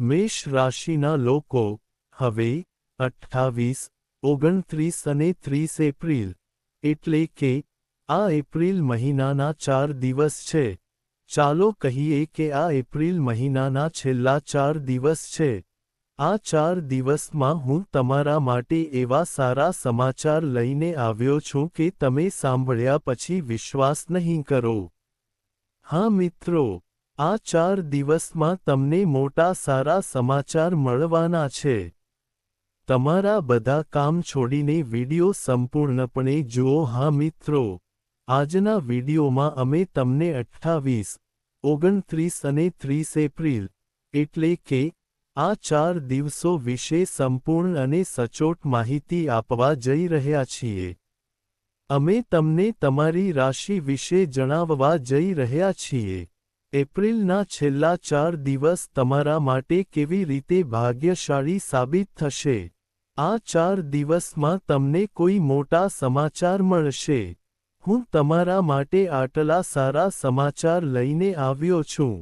મેષ રાશિના લોકો હવે 28, 29 અને 30 એપ્રિલ એટલે કે આ એપ્રિલ મહિનાના 4 દિવસ છે. ચાલો કહીએ કે આ એપ્રિલ મહિનાના છેલ્લા 4 દિવસ છે. આ 4 દિવસમાં હું તમારા માટે એવા સારા સમાચાર લઈને આવ્યો છું કે તમે સાંભળ્યા પછી વિશ્વાસ નહીં કરો. હા મિત્રો, આ 4 દિવસમાં તમને મોટા સારા સમાચાર મળવાના છે. તમારા બધા કામ છોડીને વિડિયો સંપૂર્ણપણે જુઓ. હા મિત્રો, આજના વિડિયોમાં અમે તમને 28, 29 અને 30 એપ્રિલ એટલે કે આ 4 દિવસો વિશે સંપૂર્ણ અને સચોટ માહિતી આપવા જઈ રહ્યા છીએ. અમે તમને તમારી રાશિ વિશે જણાવવા જઈ રહ્યા છીએ. એપ્રિલના છેલ્લા 4 દિવસ તમારા માટે કેવી રીતે ભાગ્યશાળી સાબિત થશે. આ 4 દિવસમાં તમને કોઈ મોટા સમાચાર મળશે. હું તમારા માટે આટલા સારા સમાચાર લઈને આવ્યો છું.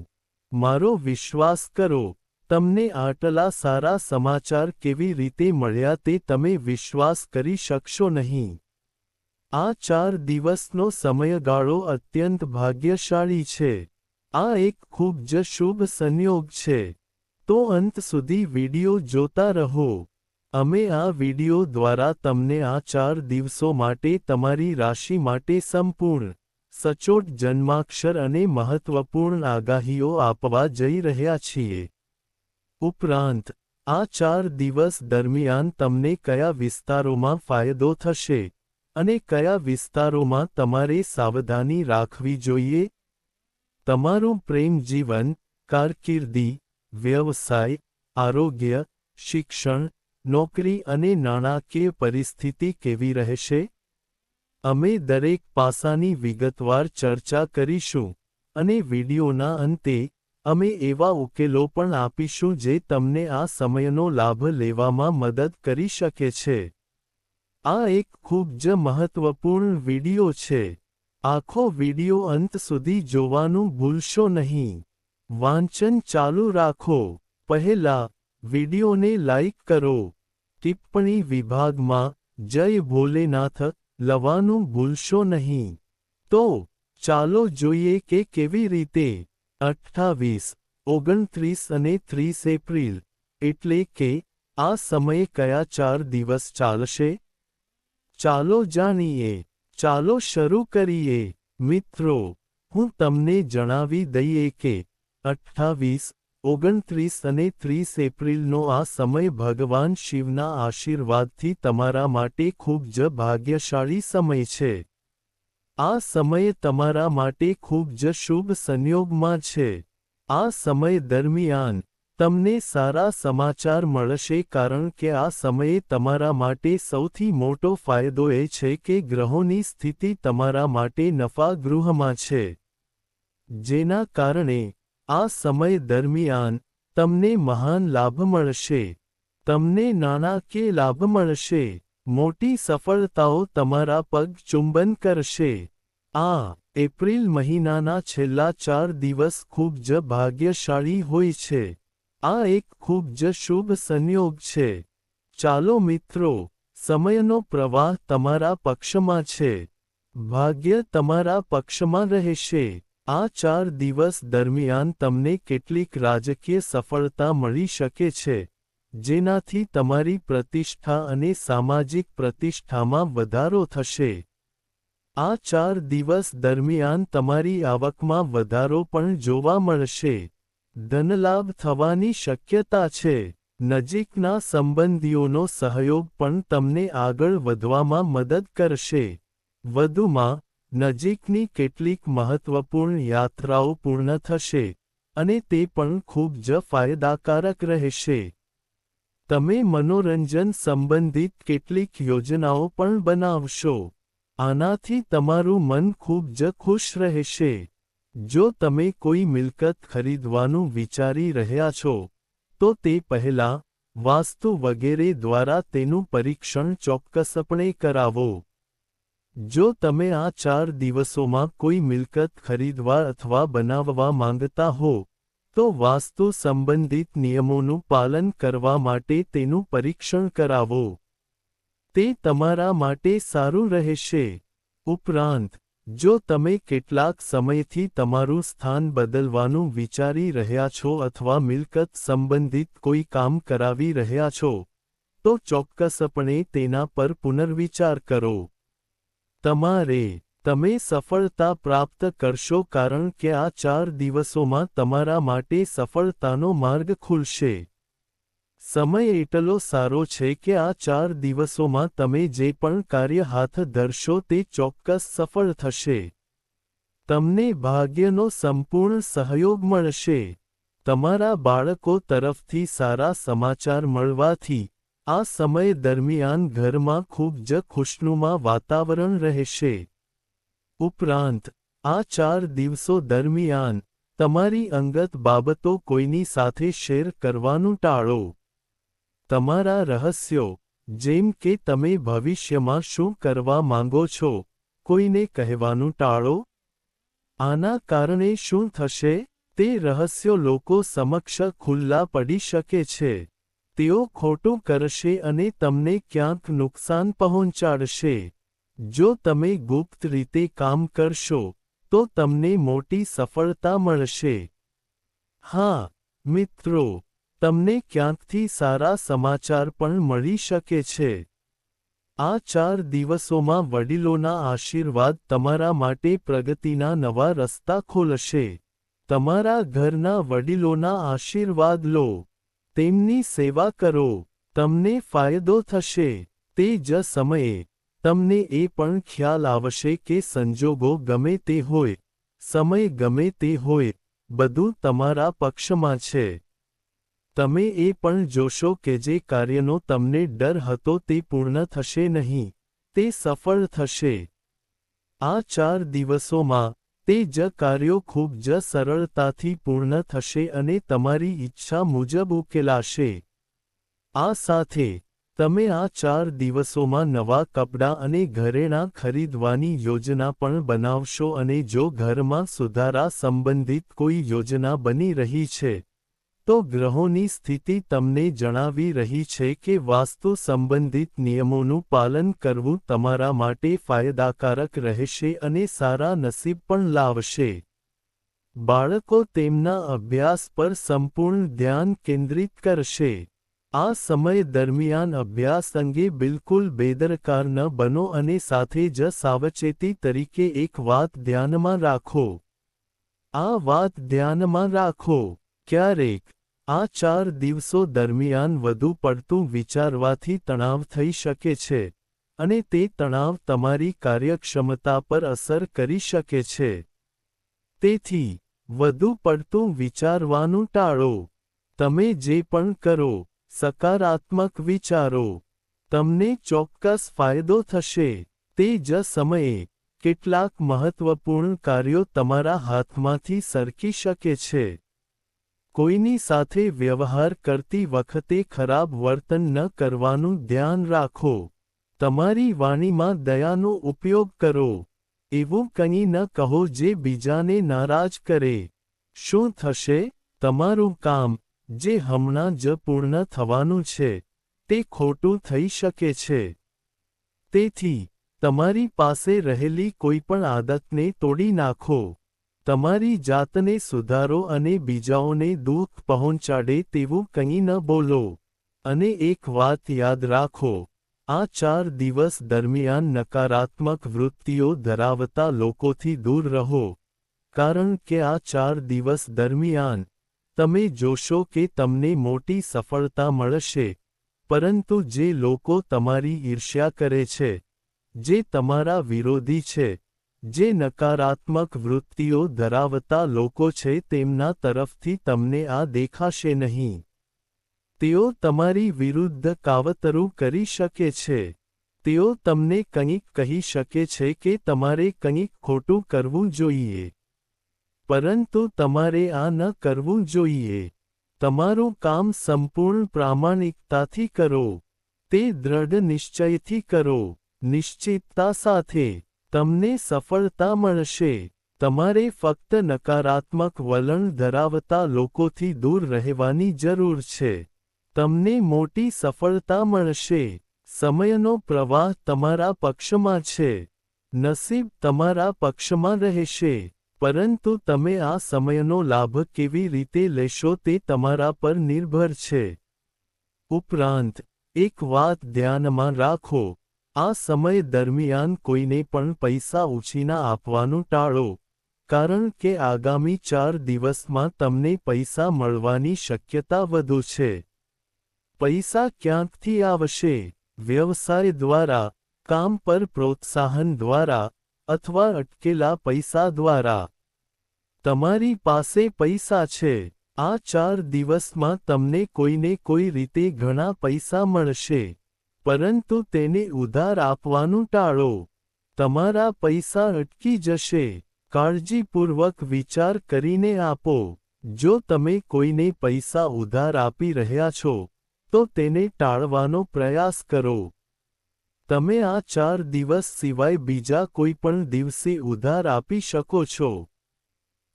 મારો વિશ્વાસ કરો, તમને આટલા સારા સમાચાર કેવી રીતે મળ્યા તે તમે વિશ્વાસ કરી શકશો નહીં. આ 4 દિવસનો સમયગાળો અત્યંત ભાગ્યશાળી છે. આ એક ખૂબ જ શુભ સંયોગ છે. તો અંત સુધી વિડિયો જોતા રહો. અમે આ વિડિયો દ્વારા તમને આ 4 દિવસો માટે તમારી રાશિ માટે સંપૂર્ણ, સચોટ જન્માક્ષર અને મહત્વપૂર્ણ આગાહીઓ આપવા જઈ રહ્યા છીએ. ઉપરાંત, આ 4 દિવસ દરમિયાન તમને કયા વિસ્તારોમાં ફાયદો થશે અને કયા વિસ્તારોમાં તમારે સાવધાની રાખવી જોઈએ. તમારું પ્રેમ જીવન, કારકિર્દી, વ્યવસાય, આરોગ્ય, શિક્ષણ, નોકરી અને નાણાકીય પરિસ્થિતિ કેવી રહેશે? અમે દરેક પાસાની વિગતવાર ચર્ચા કરીશું અને વિડિયોના અંતે અમે એવા ઉકેલો પણ આપીશું જે તમને આ સમયનો લાભ લેવામાં મદદ કરી શકે છે. આ એક ખૂબ જ મહત્વપૂર્ણ વિડિયો છે. આખો વિડિયો અંત સુધી જોવાનું ભૂલશો નહીં. વાંચન ચાલુ રાખો. પહેલા, વિડિયોને લાઇક કરો. ટિપ્પણી વિભાગમાં જય ભોલેનાથ લખવાનું ભૂલશો નહીં. તો ચાલો જોઈએ કે કેવી રીતે 28, 29 અને 30 એપ્રિલ એટલે કે આ સમયે કયા 4 દિવસ ચાલશે. ચાલો જાણીએ. ચાલો શરૂ કરીએ. મિત્રો, હું તમને જણાવી દઈએ કે 28, 29 અને 30 એપ્રિલનો આ સમય ભગવાન શિવના આશીર્વાદથી તમારા માટે ખૂબ જ ભાગ્યશાળી સમય છે. આ સમય તમારા માટે ખૂબ જ શુભ સંયોગમાં છે. આ સમય દરમિયાન તમને સારા સમાચાર મળશે કારણ કે આ સમયે તમારા માટે સૌથી મોટો ફાયદો એ છે કે ગ્રહોની સ્થિતિ તમારા માટે નફા ગૃહમાં છે. જેના કારણે આ સમય દરમિયાન તમને મહાન લાભ મળશે. તમને નાણાકીય લાભ મળશે. મોટી સફળતાઓ તમારા પગ ચુંબન કરશે. આ એપ્રિલ મહિનાના છેલ્લા 4 દિવસ ખૂબ જ ભાગ્યશાળી હોય છે. આ એક ખૂબ જ શુભ સંયોગ છે. ચાલો મિત્રો, સમયનો પ્રવાહ તમારા પક્ષમાં છે. ભાગ્ય તમારા પક્ષમાં રહેશે. આ 4 દિવસ દરમિયાન તમને કેટલીક રાજકીય સફળતા મળી શકે છે, જેનાથી તમારી પ્રતિષ્ઠા અને સામાજિક પ્રતિષ્ઠામાં વધારો થશે. આ 4 દિવસ દરમિયાન તમારી આવકમાં વધારો પણ જોવા મળશે. ધનલાભ થવાની શક્યતા છે. નજીકના સંબંધીઓનો સહયોગ પણ તમને આગળ વધવામાં મદદ કરશે. વધુમાં, નજીકની કેટલીક મહત્વપૂર્ણ યાત્રાઓ પૂર્ણ થશે અને તે પણ ખૂબ જ ફાયદાકારક રહેશે. તમે મનોરંજન સંબંધિત કેટલીક યોજનાઓ પણ બનાવશો. આનાથી તમારું મન ખૂબ જ ખુશ રહેશે. જો તમે કોઈ મિલકત ખરીદવાનું વિચારી રહ્યા છો, તો તે પહેલાં વાસ્તુ વગેરે દ્વારા તેનું પરીક્ષણ ચોક્કસપણે કરાવો. જો તમે આ 4 દિવસોમાં કોઈ મિલકત ખરીદવા અથવા બનાવવા માંગતા હો, તો વાસ્તુ સંબંધિત નિયમોનું પાલન કરવા માટે તેનું પરીક્ષણ કરાવો. તે તમારા માટે સારું રહેશે. ઉપરાંત, જો તમે કેટલાક સમયથી તમારું સ્થાન બદલવાનું વિચારી રહ્યા છો અથવા મિલકત સંબંધિત કોઈ કામ કરાવી રહ્યા છો, તો ચોક્કસપણે તેના પર પુનર્વિચાર કરો. તમે સફળતા પ્રાપ્ત કરશો કારણ કે આ 4 દિવસોમાં તમારા માટે સફળતાનો માર્ગ ખુલશે. સમય એટલો સારો છે કે આ 4 દિવસોમાં તમે જે પણ કાર્ય હાથ ધરશો તે ચોક્કસ સફળ થશે. તમને ભાગ્યનો સંપૂર્ણ સહયોગ મળશે. તમારા બાળકો તરફથી સારા સમાચાર મળવાથી આ સમય દરમિયાન ઘરમાં ખૂબ જ ખુશનુમા વાતાવરણ રહેશે. ઉપરાંત, આ 4 દિવસો દરમિયાન તમારી અંગત બાબતો કોઈની સાથે શેર કરવાનું ટાળો. તમારા રહસ્યો, જેમ કે તમે ભવિષ્યમાં શું કરવા માંગો છો, કોઈને કહેવાનું ટાળો. આના કારણે શું થશે? તે રહસ્યો લોકો સમક્ષ ખુલ્લા પડી શકે છે. તેઓ ખોટું કરશે અને તમને ક્યાંક નુકસાન પહોંચાડશે. જો તમે ગુપ્ત રીતે કામ કરશો, તો તમને મોટી સફળતા મળશે. હા, મિત્રો, તમને ક્યાંકથી સારા સમાચાર પણ મળી શકે છે. આ 4 દિવસોમાં વડીલોના આશીર્વાદ તમારા માટે પ્રગતિના નવા રસ્તા ખોલશે. તમારા ઘરના વડીલોના આશીર્વાદ લો. તેમની સેવા કરો. તમને ફાયદો થશે. તે જ સમયે, તમને એ પણ ખ્યાલ આવશે કે સંજોગો ગમે તે હોય, સમય ગમે તે હોય, બધું તમારા પક્ષમાં છે. તમે એ પણ જોશો કે જે કાર્યનો તમને ડર હતો તે પૂર્ણ થશે નહીં, તે સફળ થશે. આ 4 દિવસોમાં, તે જ કાર્યો ખૂબ જ સરળતાથી પૂર્ણ થશે અને તમારી ઈચ્છા મુજબ ઉકેલાશે. આ સાથે, તમે આ 4 દિવસોમાં નવા કપડાં અને ઘરેણાં ખરીદવાની યોજના પણ બનાવશો અને જો ઘરમાં સુધારા સંબંધિત કોઈ યોજના બની રહી છે, તો ગ્રહોની સ્થિતિ તમને જણાવી રહી છે કે વાસ્તુ સંબંધિત નિયમોનું પાલન કરવું તમારા માટે ફાયદાકારક રહેશે અને સારા નસીબ પણ લાવશે. બાળકો તેમના અભ્યાસ પર સંપૂર્ણ ધ્યાન કેન્દ્રિત કરશે. આ સમય દરમિયાન અભ્યાસ અંગે બિલકુલ બેદરકાર ન બનો અને સાથે જ સાવચેતી તરીકે એક વાત ધ્યાનમાં રાખો. આ વાત ધ્યાનમાં રાખો. ક્યારેક, આ 4 દિવસો દરમિયાન વધુ પડતું વિચારવાથી તણાવ થઈ શકે છે, અને તે તણાવ તમારી કાર્યક્ષમતા પર અસર કરી શકે છે. તેથી, વધુ પડતું વિચારવાનું ટાળો. તમે જે પણ કરો, સકારાત્મક વિચારો. તમને ચોક્કસ ફાયદો થશે. તે જ સમયે, કેટલાક મહત્વપૂર્ણ કાર્યો તમારા હાથમાંથી સરકી શકે છે. કોઈની સાથે વ્યવહાર કરતી વખતે ખરાબ વર્તન ન કરવાનું ધ્યાન રાખો. તમારી વાણીમાં દયાનો ઉપયોગ કરો. એવું કંઈ ન કહો જે બીજાને નારાજ કરે. શું થશે? તમારું કામ, જે હમણાં જ પૂર્ણ થવાનું છે, તે ખોટું થઈ શકે છે. તેથી, તમારી પાસે રહેલી કોઈપણ આદતને તોડી નાખો. તમારી જાતને સુધારો અને બીજાઓને દુઃખ પહોંચાડે તેવું કંઈ ન બોલો. અને એક વાત યાદ રાખો, આ 4 દિવસ દરમિયાન નકારાત્મક વૃત્તિઓ ધરાવતા લોકોથી દૂર રહો. કારણ કે આ 4 દિવસ દરમિયાન, તમે જોશો કે તમને મોટી સફળતા મળશે, પરંતુ જે લોકો તમારી ઈર્ષ્યા કરે છે, જે તમારા વિરોધી છે, જે નકારાત્મક વૃત્તિઓ ધરાવતા લોકો છે તેમના તરફથી તમને આ દેખાશે નહીં. તેઓ તમારી વિરુદ્ધ કાવતરું કરી શકે છે. તેઓ તમને કંઈક કહી શકે છે કે તમારે કંઈક ખોટું કરવું જોઈએ. પરંતુ તમારે આ ન કરવું જોઈએ. તમારું કામ સંપૂર્ણ પ્રામાણિકતાથી કરો. તે દ્રઢ નિશ્ચયથી કરો. નિશ્ચિતતા સાથે, તમને સફળતા મળશે. તમારે ફક્ત નકારાત્મક વલણ ધરાવતા લોકોથી દૂર રહેવાની જરૂર છે. તમને મોટી સફળતા મળશે. સમયનો પ્રવાહ તમારા પક્ષમાં છે. નસીબ તમારા પક્ષમાં રહેશે. પરંતુ તમે આ સમયનો લાભ કેવી રીતે લેશો તે તમારા પર નિર્ભર છે. ઉપરાંત, એક વાત ધ્યાનમાં રાખો, આ સમય દરમિયાન કોઈને પણ પૈસા ઉછીના આપવાનું ટાળો, કારણ કે આગામી 4 દિવસમાં તમને પૈસા મળવાની શક્યતા વધુ છે. પૈસા ક્યાંકથી આવશે? વ્યવસાય દ્વારા, કામ પર પ્રોત્સાહન દ્વારા, અથવા અટકેલા પૈસા દ્વારા. તમારી પાસે પૈસા છે. આ 4 દિવસમાં તમને કોઈને કોઈ રીતે ઘણા પૈસા મળશે. પરંતુ તેને ઉધાર આપવાનું ટાળો. તમારા પૈસા અટકી જશે. કાળજીપૂર્વક વિચાર કરીને આપો. જો તમે કોઈને પૈસા ઉધાર આપી રહ્યા છો, તો તેને ટાળવાનો પ્રયાસ કરો. તમે આ 4 દિવસ સિવાય બીજા કોઈ પણ દિવસે ઉધાર આપી શકો છો.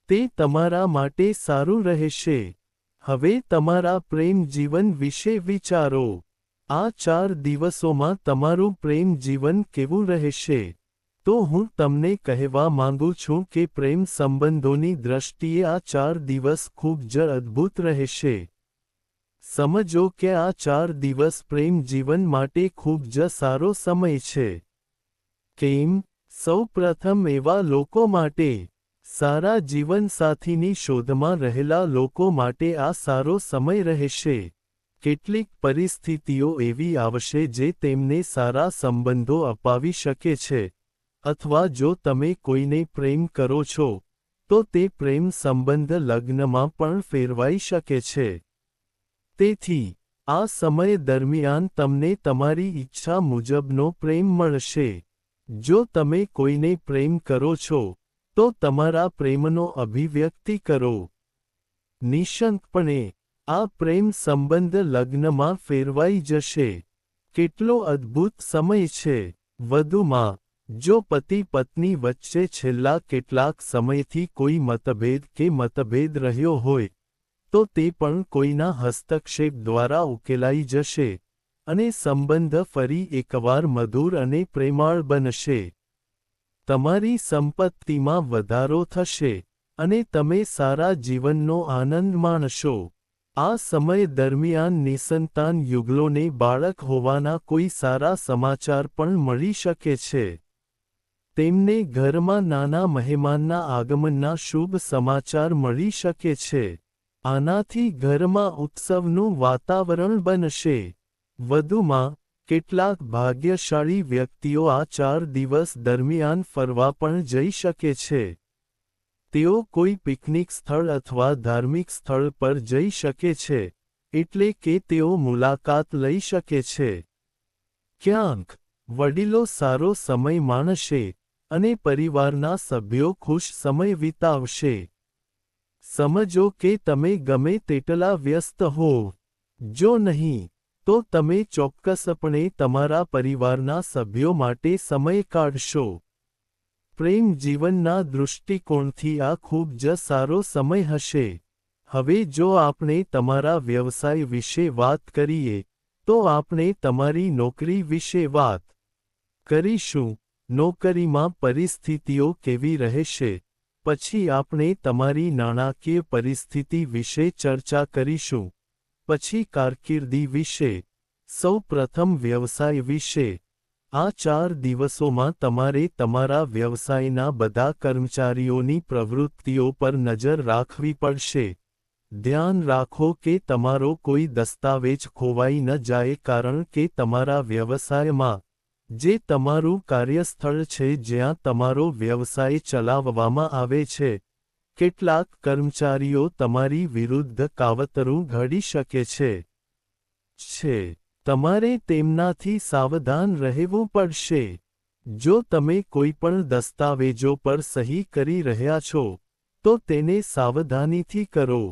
તે તમારા માટે સારું રહેશે. હવે તમારા પ્રેમ જીવન વિશે વિચારો. આ 4 દિવસોમાં તમારું પ્રેમ જીવન કેવું રહેશે? તો હું તમને કહેવા માંગુ છું કે પ્રેમ સંબંધોની દ્રષ્ટિએ આ 4 દિવસ ખૂબ જ અદ્ભુત રહેશે. સમજો કે આ 4 દિવસ પ્રેમ જીવન માટે ખૂબ જ સારો સમય છે. કેમ? સૌપ્રથમ એવા લોકો માટે. સારા જીવનસાથીની શોધમાં રહેલા લોકો માટે આ સારો સમય રહેશે. કેટલીક પરિસ્થિતિઓ એવી આવશે જે તેમને સારા સંબંધો અપાવી શકે છે. અથવા જો તમે કોઈને પ્રેમ કરો છો, તો તે પ્રેમ સંબંધ લગ્નમાં પણ ફેરવાઈ શકે છે. તેથી, આ સમય દરમિયાન તમને તમારી ઈચ્છા મુજબનો પ્રેમ મળશે. જો તમે કોઈને પ્રેમ કરો છો, તો તમારા પ્રેમનો અભિવ્યક્તિ કરો. નિઃશંકપણે, આ પ્રેમ સંબંધ લગ્નમાં ફેરવાઈ જશે. કેટલો અદ્ભુત સમય છે! વધુમાં, જો પતિ પત્ની વચ્ચે છેલ્લા કેટલાક સમયથી કોઈ મતભેદ રહ્યો હોય, તો તે પણ કોઈના હસ્તક્ષેપ દ્વારા ઉકેલાઈ જશે, અને સંબંધ ફરી એકવાર મધુર અને પ્રેમાળ બનશે. તમારી સંપત્તિમાં વધારો થશે, અને તમે સારા જીવનનો આનંદ માણશો. આ સમય દરમિયાન નિસંતાન યુગલોને બાળક હોવાના કોઈ સારા સમાચાર પણ મળી શકે છે. તેમને ઘરમાં નાના મહેમાનના આગમનના શુભ સમાચાર મળી શકે છે. આનાથી ઘરમાં ઉત્સવનું વાતાવરણ બનશે. વધુમાં, કેટલાક ભાગ્યશાળી વ્યક્તિઓ આ 4 દિવસ દરમિયાન ફરવા પણ જઈ શકે છે. તેઓ કોઈ પિકનિક સ્થળ અથવા ધાર્મિક સ્થળ પર જઈ શકે છે, એટલે કે તેઓ મુલાકાત લઈ શકે છે. ક્યાંક, વડીલો સારો સમય માણશે, અને પરિવારના સભ્યો ખુશ સમય વિતાવશે. સમજો કે તમે ગમે તેટલા વ્યસ્ત હોવ. જો નહીં, તો તમે ચોક્કસપણે તમારા પરિવારના સભ્યો માટે સમય કાઢશો. પ્રેમ જીવનના દૃષ્ટિકોણથી આ ખૂબ જ સારો સમય હશે. હવે જો આપણે તમારા વ્યવસાય વિશે વાત કરીએ, તો આપણે તમારી નોકરી વિશે વાત કરીશું. નોકરીમાં પરિસ્થિતિઓ કેવી રહેશે? પછી આપણે તમારી નાણાકીય પરિસ્થિતિ વિશે ચર્ચા કરીશું. પછી કારકિર્દી વિશે. સૌ પ્રથમ વ્યવસાય વિશે. આ 4 દિવસોમાં તમારે તમારા વ્યવસાયના બધા કર્મચારીઓની પ્રવૃત્તિઓ પર નજર રાખવી પડશે. ધ્યાન રાખો કે તમારો કોઈ દસ્તાવેજ ખોવાઈ ન જાય કારણ કે તમારા વ્યવસાયમાં, જે તમારું કાર્યસ્થળ છે જ્યાં તમારો વ્યવસાય ચલાવવામાં આવે છે, કેટલાક કર્મચારીઓ તમારી વિરુદ્ધ કાવતરું ઘડી શકે છે. તમારે તેમનાથી સાવધાન રહેવું પડશે. જો તમે કોઈપણ દસ્તાવેજો પર સહી કરી રહ્યા છો, તો તેને સાવધાનીથી કરો.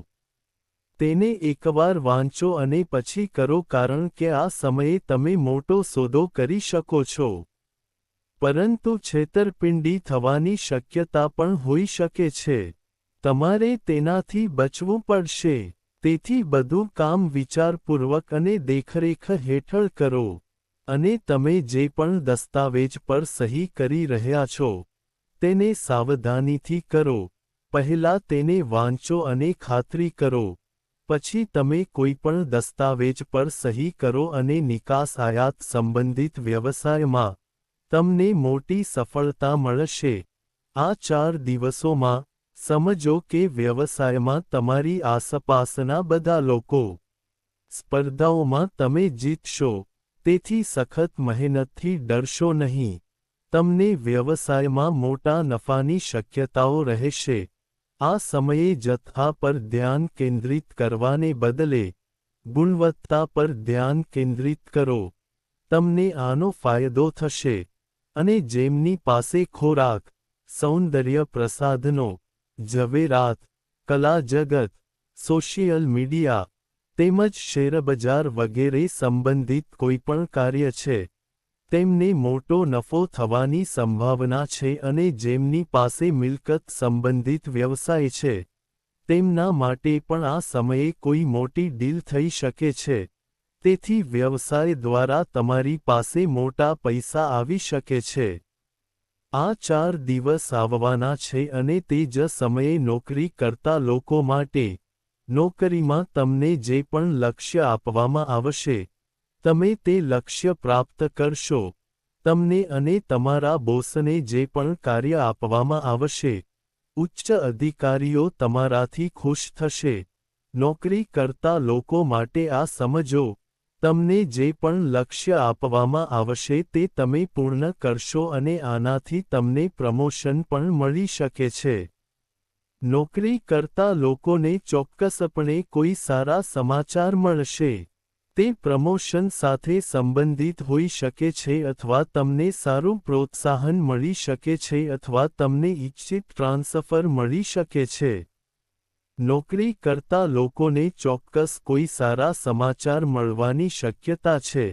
તેને એકવાર વાંચો અને પછી કરો કારણ કે આ સમયે તમે મોટો સોદો કરી શકો છો. પરંતુ છેતરપિંડી થવાની શક્યતા પણ હોઈ શકે છે. તમારે તેનાથી બચવું પડશે. તેથી બધું કામ વિચારપૂર્વક અને દેખરેખ હેઠળ કરો. અને તમે જે પણ દસ્તાવેજ પર સહી કરી રહ્યા છો, તેને સાવધાનીથી કરો. પહેલા તેને વાંચો અને ખાતરી કરો. પછી તમે કોઈપણ દસ્તાવેજ પર સહી કરો અને નિકાસ આયાત સંબંધિત વ્યવસાયમાં તમને મોટી સફળતા મળશે. આ 4 દિવસોમાં, સમજો કે વ્યવસાયમાં તમારી આસપાસના બધા લોકો સ્પર્ધાઓમાં તમે જીતશો. તેથી સખત મહેનતથી ડરશો નહીં. તમને વ્યવસાયમાં મોટા નફાની શક્યતાઓ રહેશે. આ સમયે જથ્થા પર ધ્યાન કેન્દ્રિત કરવાને બદલે ગુણવત્તા પર ધ્યાન કેન્દ્રિત કરો. તમને આનો ફાયદો થશે. અને જેમની પાસે ખોરાક, સૌંદર્ય પ્રસાધનો, ઝવેરાત, કલા જગત, સોશિયલ મીડિયા, તેમજ શેરબજાર વગેરે સંબંધિત કોઈપણ કાર્ય છે, તેમને મોટો નફો થવાની સંભાવના છે અને જેમની પાસે મિલકત સંબંધિત વ્યવસાય છે, તેમના માટે પણ આ સમયે કોઈ મોટી ડીલ થઈ શકે છે. તેથી વ્યવસાય દ્વારા તમારી પાસે મોટા પૈસા આવી શકે છે. આ 4 દિવસ આવવાના છે અને તે જ સમયે નોકરી કરતા લોકો માટે, નોકરીમાં તમને જે પણ લક્ષ્ય આપવામાં આવશે, તમે તે લક્ષ્ય પ્રાપ્ત કરશો. તમને અને તમારા બોસને જે પણ કાર્ય આપવામાં આવશે, ઉચ્ચ અધિકારીઓ તમારાથી ખુશ થશે. નોકરી કરતા લોકો માટે આ સમજો, તમને જે પણ લક્ષ્ય આપવામાં આવશે તે તમે પૂર્ણ કરશો અને આનાથી તમને પ્રમોશન પણ મળી શકે છે. નોકરી કરતા લોકોને ચોક્કસપણે કોઈ સારા સમાચાર મળશે. તે પ્રમોશન સાથે સંબંધિત હોઈ શકે છે અથવા તમને સારું પ્રોત્સાહન મળી શકે છે અથવા તમને ઇચ્છિત ટ્રાન્સફર મળી શકે છે. નોકરી કરતા લોકોને ચોક્કસ કોઈ સારા સમાચાર મળવાની શક્યતા છે,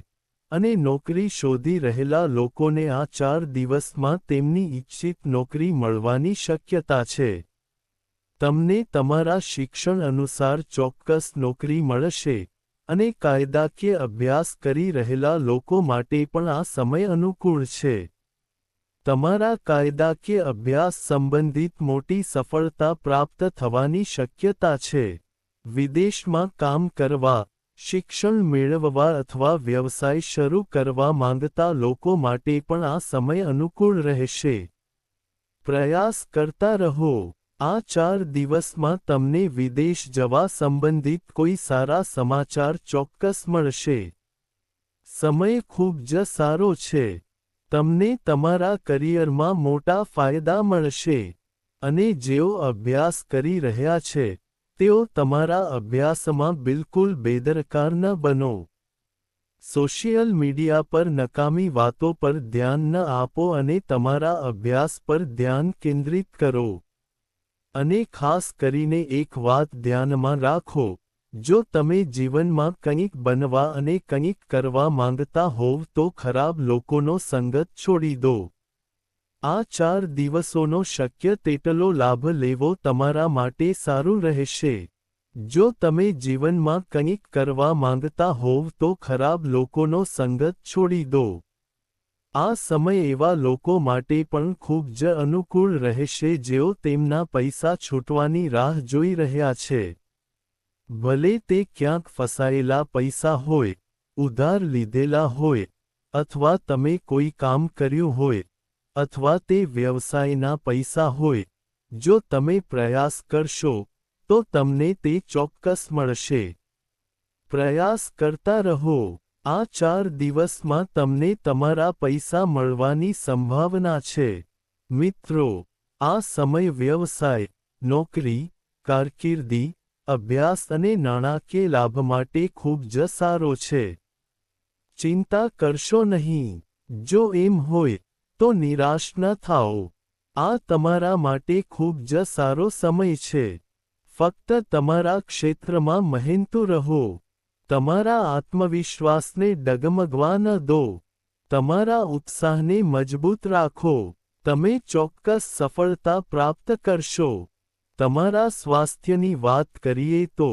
અને નોકરી શોધી રહેલા લોકોને આ 4 દિવસમાં તેમની ઇચ્છિત નોકરી મળવાની શક્યતા છે. તમને તમારા શિક્ષણ અનુસાર ચોક્કસ નોકરી મળશે, અને કાયદાકીય અભ્યાસ કરી રહેલા લોકો માટે પણ આ સમય અનુકૂળ છે. તમારા કાયદાકીય અભ્યાસ સંબંધિત મોટી સફળતા પ્રાપ્ત થવાની શક્યતા છે. વિદેશમાં કામ કરવા, શિક્ષણ મેળવવા અથવા વ્યવસાય શરૂ કરવા માંગતા લોકો માટે પણ આ સમય અનુકૂળ રહેશે. પ્રયાસ કરતા રહો. આ 4 દિવસમાં તમને વિદેશ જવા સંબંધિત કોઈ સારા સમાચાર ચોક્કસ મળશે. સમય ખૂબ જ સારો છે. તમને તમારા કરિયરમાં મોટા ફાયદા મળશે. અને જેઓ અભ્યાસ કરી રહ્યા છે, તેઓ તમારા અભ્યાસમાં બિલકુલ બેદરકાર ન બનો. સોશિયલ મીડિયા પર નકામી વાતો પર ધ્યાન ન આપો અને તમારા અભ્યાસ પર ધ્યાન કેન્દ્રિત કરો. અને ખાસ કરીને એક વાત ધ્યાનમાં રાખો, જો તમે જીવનમાં કંઈક બનવા અને કંઈક કરવા માંગતા હોવ તો ખરાબ લોકોનો સંગત છોડી દો. આ 4 દિવસોનો શક્ય તેટલો લાભ લેવો તમારા માટે સારું રહેશે. જો તમે જીવનમાં કંઈક કરવા માંગતા હોવ તો ખરાબ લોકોનો સંગત છોડી દો. આ સમય એવા લોકો માટે પણ ખૂબ જ અનુકૂળ રહેશે જેઓ તેમના પૈસા છૂટવાની રાહ જોઈ રહ્યા છે. ભલે તે ક્યાંક ફસાયેલા પૈસા હોય, ઉધાર લીધેલા હોય, અથવા તમે કોઈ કામ કર્યું હોય, અથવા તે વ્યવસાયના પૈસા હોય, જો તમે પ્રયાસ કરશો, તો તમને તે ચોક્કસ મળશે. પ્રયાસ કરતા રહો. આ 4 દિવસમાં તમને તમારા પૈસા મળવાની સંભાવના છે. મિત્રો, આ સમય વ્યવસાય, નોકરી, કારકિર્દી, અભ્યાસ અને નાણાકીય લાભ માટે ખૂબ જ સારો છે. ચિંતા કરશો નહીં. જો એમ હોય, તો નિરાશ ન થાઓ. આ તમારા માટે ખૂબ જ સારો સમય છે. ફક્ત તમારા ક્ષેત્રમાં મહેનતુ રહો. તમારા આત્મવિશ્વાસને ડગમગવા ન દો. તમારા ઉત્સાહને મજબૂત રાખો. તમે ચોક્કસ સફળતા પ્રાપ્ત કરશો. તમારા સ્વાસ્થ્યની વાત કરીએ તો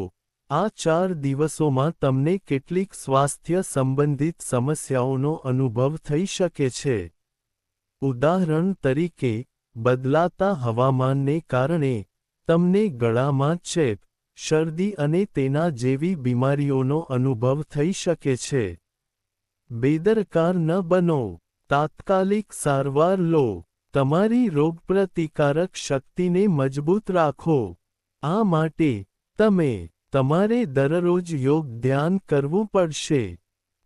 આ 4 દિવસોમાં તમને કેટલીક સ્વાસ્થ્ય સંબંધિત સમસ્યાઓનો અનુભવ થઈ શકે છે. ઉદાહરણ તરીકે, બદલાતા હવામાનને કારણે તમને ગળામાં ચેપ, શરદી અને તેના જેવી બીમારીઓનો અનુભવ થઈ શકે છે. બેદરકાર ન બનો. તાત્કાલિક સારવાર લો. તમારી રોગપ્રતિકારક શક્તિને મજબૂત રાખો. આ માટે તમારે દરરોજ યોગ ધ્યાન કરવું પડશે.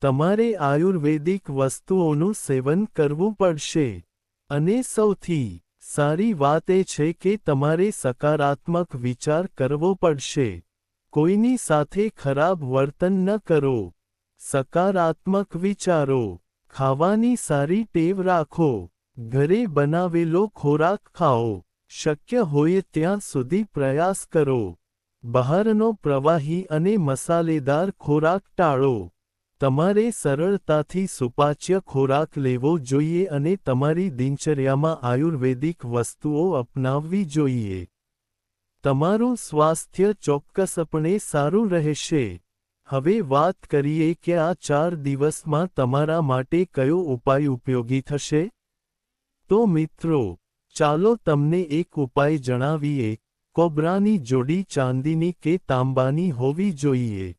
તમારે આયુર્વેદિક વસ્તુઓનું સેવન કરવું પડશે. અને સૌથી સારી વાત એ છે કે તમારે સકારાત્મક વિચાર કરવો પડશે. કોઈની સાથે ખરાબ વર્તન ન કરો. સકારાત્મક વિચારો. ખાવાની સારી ટેવ રાખો. ઘરે બનાવેલો ખોરાક ખાઓ. શક્ય હોય ત્યાં સુધી પ્રયાસ કરો. બહારનો પ્રવાહી અને મસાલેદાર ખોરાક ટાળો. તમારે સરળતાથી સુપાચ્ય ખોરાક લેવો જોઈએ અને તમારી દિનચર્યામાં આયુર્વેદિક વસ્તુઓ અપનાવવી જોઈએ. તમારું સ્વાસ્થ્ય ચોક્કસપણે સારું રહેશે. હવે વાત કરીએ કે આ 4 દિવસમાં તમારા માટે કયો ઉપાય ઉપયોગી થશે? તો મિત્રો, ચાલો તમને એક ઉપાય જણાવીએ. કોબ્રાની જોડી ચાંદીની કે તાંબાની હોવી જોઈએ.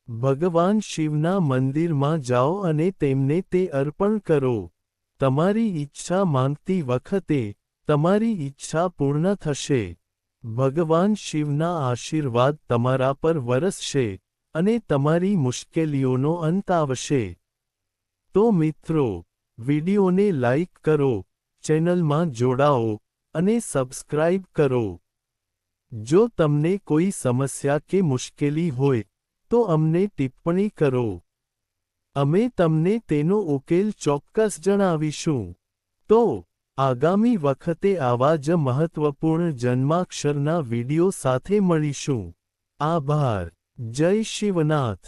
ભગવાન શિવના મંદિરમાં જાઓ અને તેમને તે અર્પણ કરો. તમારી ઈચ્છા માંગતી વખતે તમારી ઈચ્છા પૂર્ણ થશે. ભગવાન શિવના આશીર્વાદ તમારા પર વરસશે અને તમારી મુશ્કેલીઓનો અંત આવશે. તો મિત્રો, વિડિયોને લાઈક કરો, ચેનલમાં જોડાઓ અને સબસ્ક્રાઇબ કરો. જો તમને કોઈ સમસ્યા કે મુશ્કેલી હોય તો અમને ટિપ્પણી કરો. અમે તમને તેનો ઉકેલ ચોક્કસ જણાવીશું. તો આગામી વખતે આવા જ મહત્વપૂર્ણ જન્માક્ષરના વિડિયો સાથે મળીશું. આભાર. જય શિવનાથ.